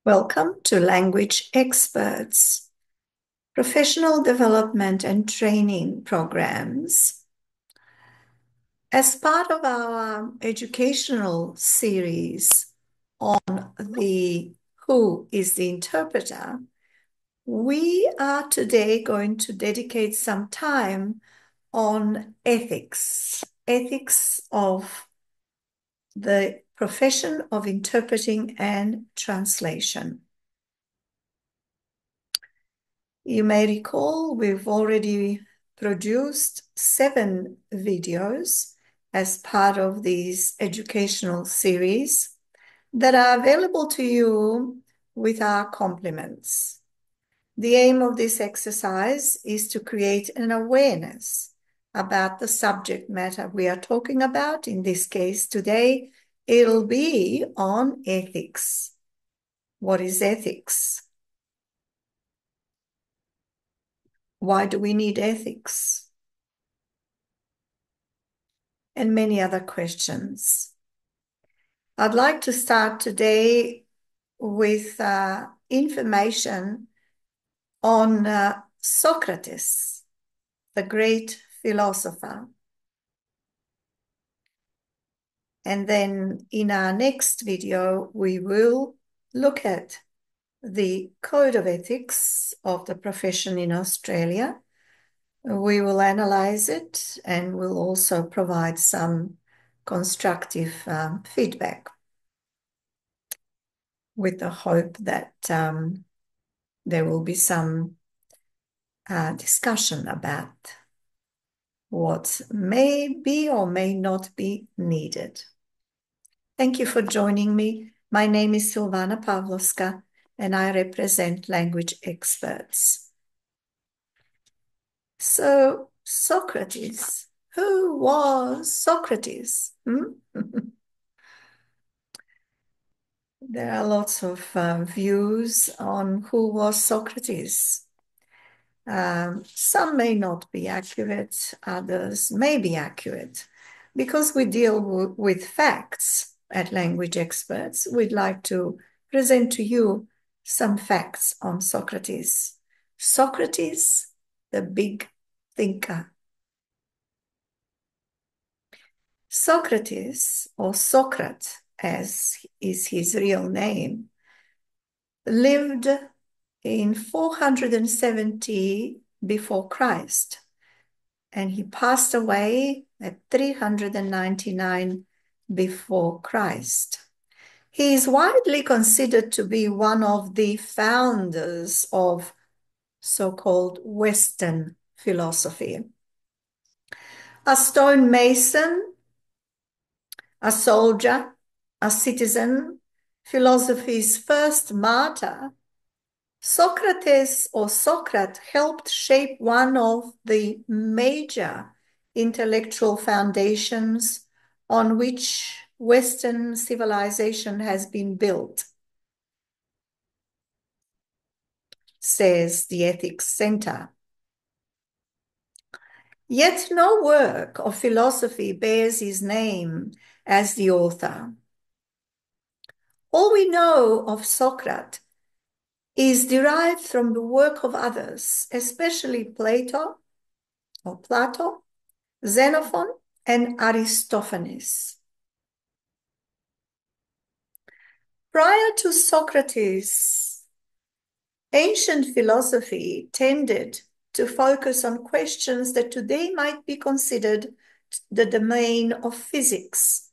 Welcome to Language Experts, professional development and training programs. As part of our educational series on the Who is the Interpreter, we are today going to dedicate some time on ethics of the profession of interpreting and translation. You may recall we've already produced 7 videos as part of these educational series that are available to you with our compliments. The aim of this exercise is to create an awareness about the subject matter we are talking about. In this case today, it'll be on ethics. What is ethics? Why do we need ethics? And many other questions. I'd like to start today with information on Socrates, the great philosopher. And then in our next video, we will look at the Code of Ethics of the profession in Australia. We will analyze it and we'll also provide some constructive feedback with the hope that there will be some discussion about what may be or may not be needed. Thank you for joining me. My name is Silvana Pavlovska and I represent Language Experts. So, Socrates. Who was Socrates? There are lots of views on who was Socrates. Some may not be accurate, others may be accurate. Because we deal with facts at Language Experts, we'd like to present to you some facts on Socrates. Socrates, the big thinker. Socrates, or Socrates, as is his real name, lived in 470 before Christ, and he passed away at 399 before Christ. He is widely considered to be one of the founders of so-called Western philosophy. A stonemason, a soldier, a citizen, philosophy's first martyr, Socrates or Socrates helped shape one of the major intellectual foundations on which Western civilization has been built, says the Ethics Center. Yet no work of philosophy bears his name as the author. All we know of Socrates is derived from the work of others, especially Plato, Xenophon, and Aristophanes. Prior to Socrates, ancient philosophy tended to focus on questions that today might be considered the domain of physics.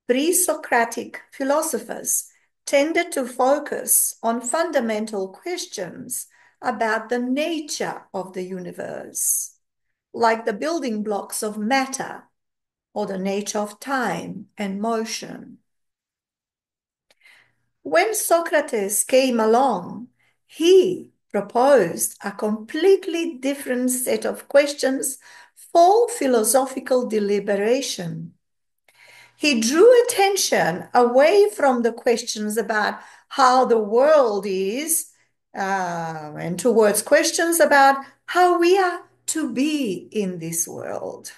Pre-Socratic philosophers tended to focus on fundamental questions about the nature of the universe, like the building blocks of matter or the nature of time and motion. When Socrates came along, he proposed a completely different set of questions for philosophical deliberation. He drew attention away from the questions about how the world is and towards questions about how we are to be in this world.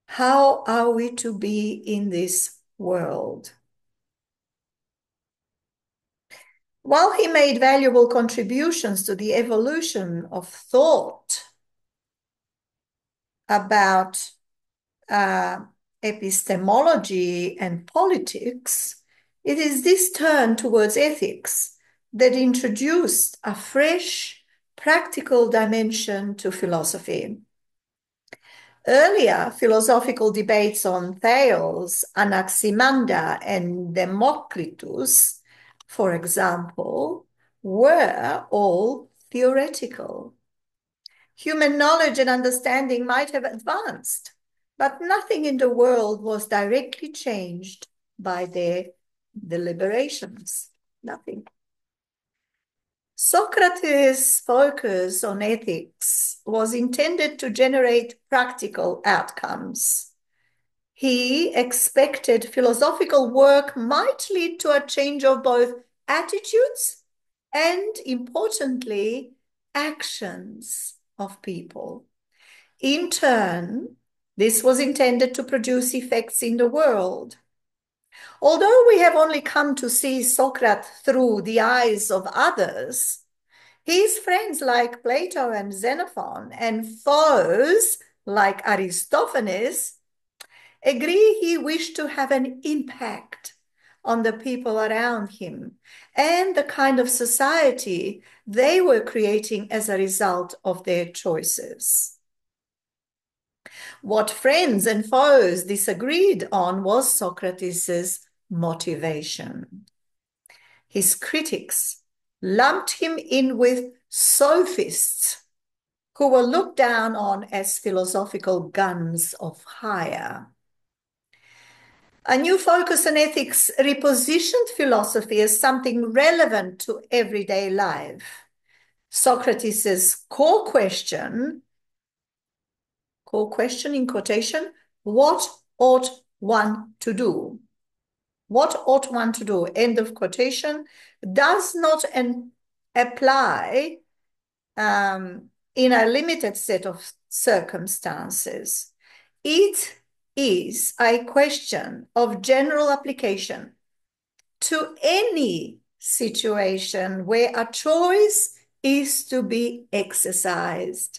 How are we to be in this world? While he made valuable contributions to the evolution of thought about epistemology and politics, it is this turn towards ethics that introduced a fresh, practical dimension to philosophy. Earlier philosophical debates on Thales, Anaximander, and Democritus, for example, were all theoretical. Human knowledge and understanding might have advanced, but nothing in the world was directly changed by their deliberations. Nothing. Socrates' focus on ethics was intended to generate practical outcomes. He expected philosophical work might lead to a change of both attitudes and, importantly, actions of people. In turn, this was intended to produce effects in the world. Although we have only come to see Socrates through the eyes of others, his friends like Plato and Xenophon and foes like Aristophanes agree he wished to have an impact on the people around him and the kind of society they were creating as a result of their choices. What friends and foes disagreed on was Socrates' motivation. His critics lumped him in with sophists who were looked down on as philosophical guns of hire. A new focus on ethics repositioned philosophy as something relevant to everyday life. Socrates' core question in quotation, what ought one to do? What ought one to do? End of quotation, does not apply in a limited set of circumstances. It is a question of general application to any situation where a choice is to be exercised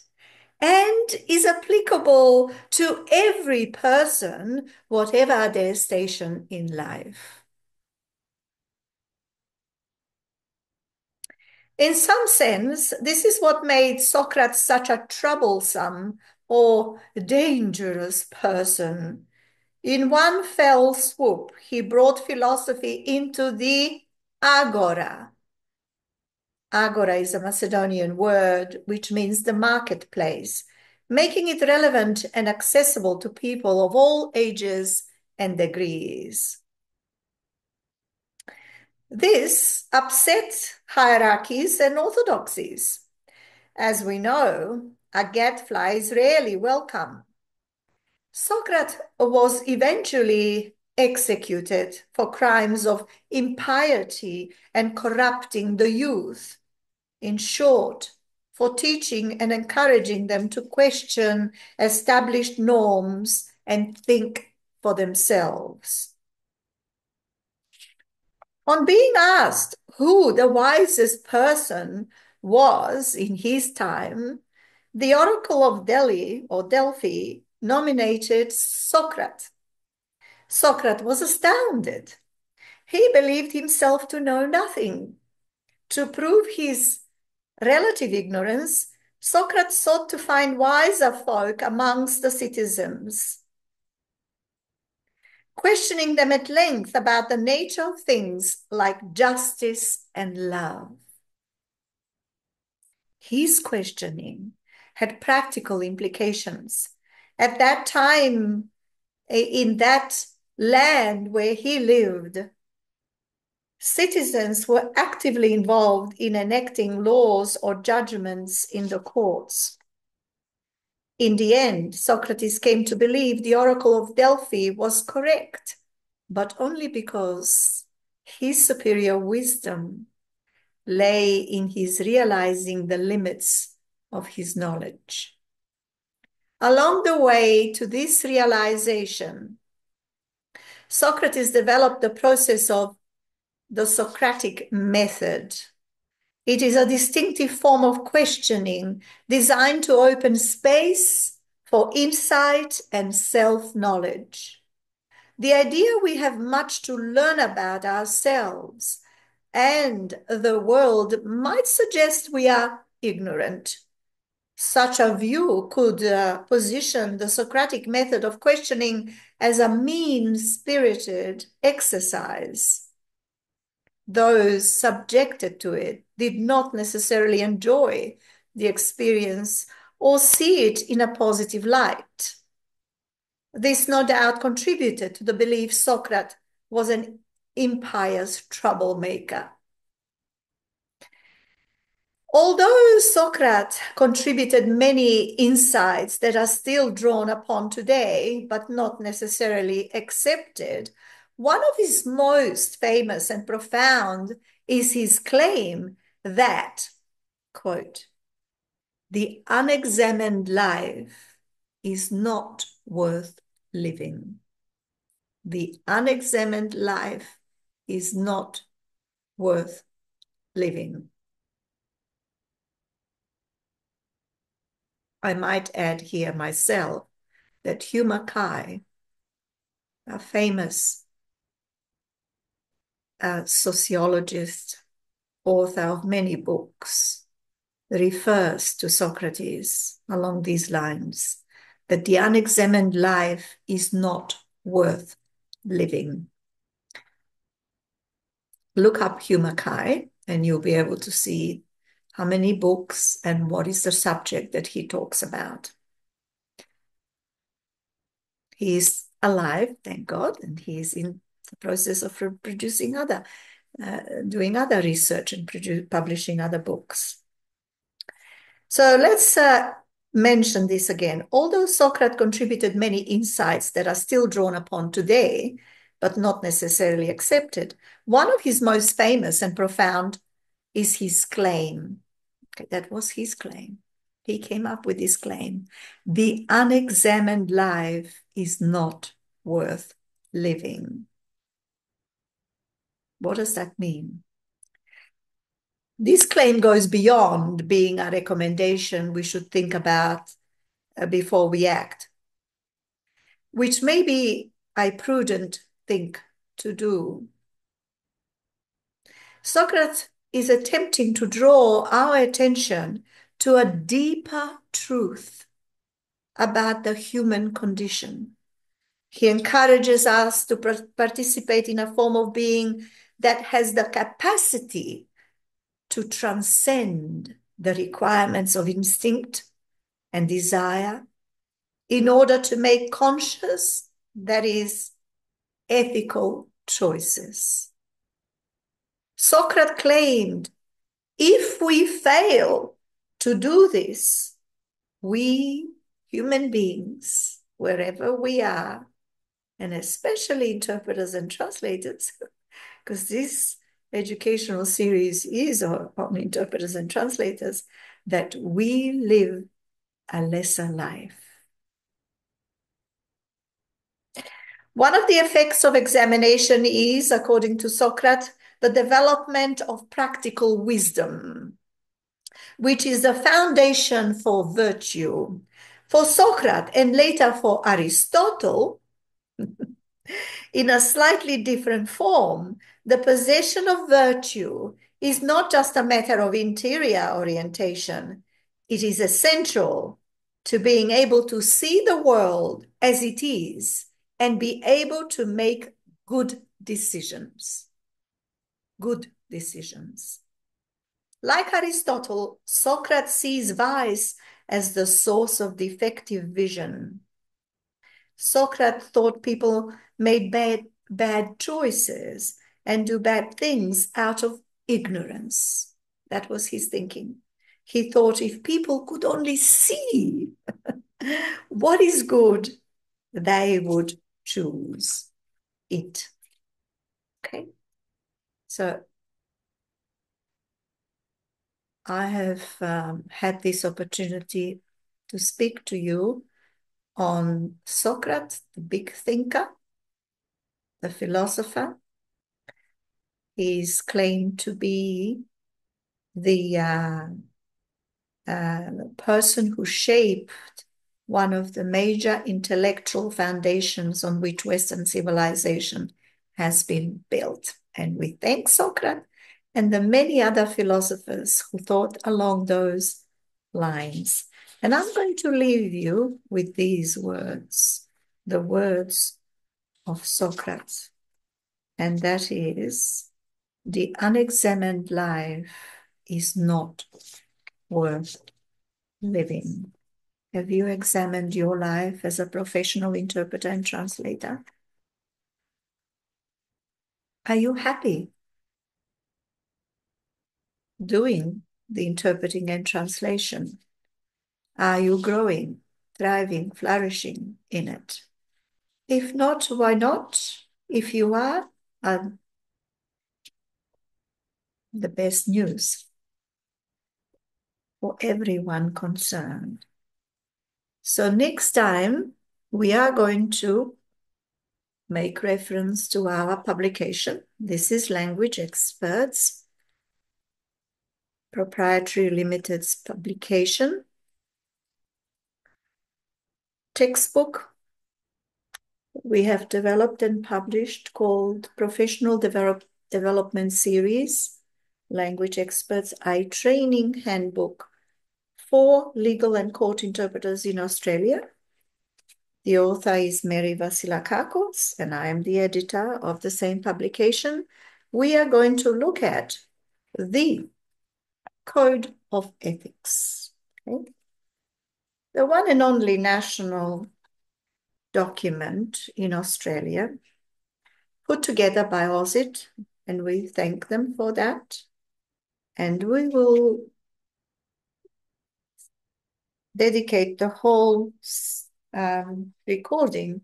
and is applicable to every person, whatever their station in life. In some sense, this is what made Socrates such a troublesome or dangerous person. In one fell swoop, he brought philosophy into the agora. Agora is a Macedonian word which means the marketplace, making it relevant and accessible to people of all ages and degrees. This upset hierarchies and orthodoxies. As we know, a gadfly is rarely welcome. Socrates was eventually executed for crimes of impiety and corrupting the youth. In short, for teaching and encouraging them to question established norms and think for themselves. On being asked who the wisest person was in his time, the Oracle of Delhi or Delphi nominated Socrates. Socrates was astounded. He believed himself to know nothing. To prove his relative ignorance, Socrates sought to find wiser folk amongst the citizens, questioning them at length about the nature of things like justice and love. His questioning had practical implications. At that time, in that land where he lived, citizens were actively involved in enacting laws or judgments in the courts. In the end, Socrates came to believe the Oracle of Delphi was correct, but only because his superior wisdom lay in his realizing the limits of his knowledge. Along the way to this realization, Socrates developed the process of the Socratic method. It is a distinctive form of questioning designed to open space for insight and self-knowledge. The idea we have much to learn about ourselves and the world might suggest we are ignorant. Such a view could position the Socratic method of questioning as a mean-spirited exercise. Those subjected to it did not necessarily enjoy the experience or see it in a positive light. This no doubt contributed to the belief Socrates was an impious troublemaker. Although Socrates contributed many insights that are still drawn upon today, but not necessarily accepted, one of his most famous and profound is his claim that, quote, the unexamined life is not worth living. The unexamined life is not worth living. I might add here myself that Hugh Mackay, a famous sociologist, author of many books, refers to Socrates along these lines, that the unexamined life is not worth living. Look up Hugh Mackay and you'll be able to see how many books and what is the subject that he talks about. He is alive, thank God, and he is in the process of producing doing other research and publishing other books. So let's mention this again. Although Socrates contributed many insights that are still drawn upon today, but not necessarily accepted, one of his most famous and profound is his claim. Okay, that was his claim. He came up with this claim. The unexamined life is not worth living. What does that mean? This claim goes beyond being a recommendation we should think about before we act, which may be a prudent thing to do. Socrates is attempting to draw our attention to a deeper truth about the human condition. He encourages us to participate in a form of being that has the capacity to transcend the requirements of instinct and desire in order to make conscious, that is, ethical choices. Socrates claimed, if we fail to do this, we human beings, wherever we are, and especially interpreters and translators, because this educational series is on interpreters and translators, that we live a lesser life. One of the effects of examination is, according to Socrates, the development of practical wisdom, which is the foundation for virtue. For Socrates and later for Aristotle, in a slightly different form, the possession of virtue is not just a matter of interior orientation. It is essential to being able to see the world as it is and be able to make good decisions. Good decisions. Like Aristotle, Socrates sees vice as the source of defective vision. Socrates thought people made bad choices and do bad things out of ignorance. That was his thinking. He thought if people could only see what is good, they would choose it. Okay. So I have had this opportunity to speak to you on Socrates, the big thinker, the philosopher. He's claimed to be the person who shaped one of the major intellectual foundations on which Western civilization has been built. And we thank Socrates and the many other philosophers who thought along those lines. And I'm going to leave you with these words, the words of Socrates, and that is, the unexamined life is not worth living. Have you examined your life as a professional interpreter and translator? Are you happy doing the interpreting and translation? Are you growing, thriving, flourishing in it? If not, why not? If you are, the best news for everyone concerned. So next time, we are going to make reference to our publication. This is Language Experts, proprietary limited publication, textbook we have developed and published called Professional Development Series, Language Experts iTraining Handbook for Legal and Court Interpreters in Australia. The author is Mary Vasilakakos, and I am the editor of the same publication. We are going to look at the Code of Ethics, okay? The one and only national document in Australia put together by AUSIT, and we thank them for that. And we will dedicate the whole recording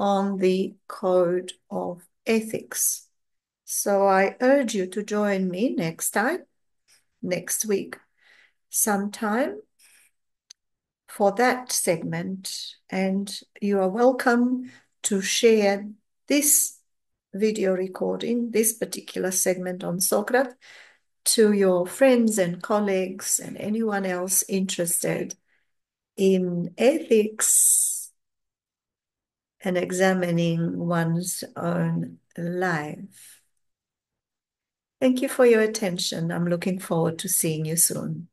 on the Code of Ethics. So I urge you to join me next week, sometime, for that segment. And you are welcome to share this video recording, this particular segment on Socrates, to your friends and colleagues and anyone else interested in ethics and examining one's own life. Thank you for your attention. I'm looking forward to seeing you soon.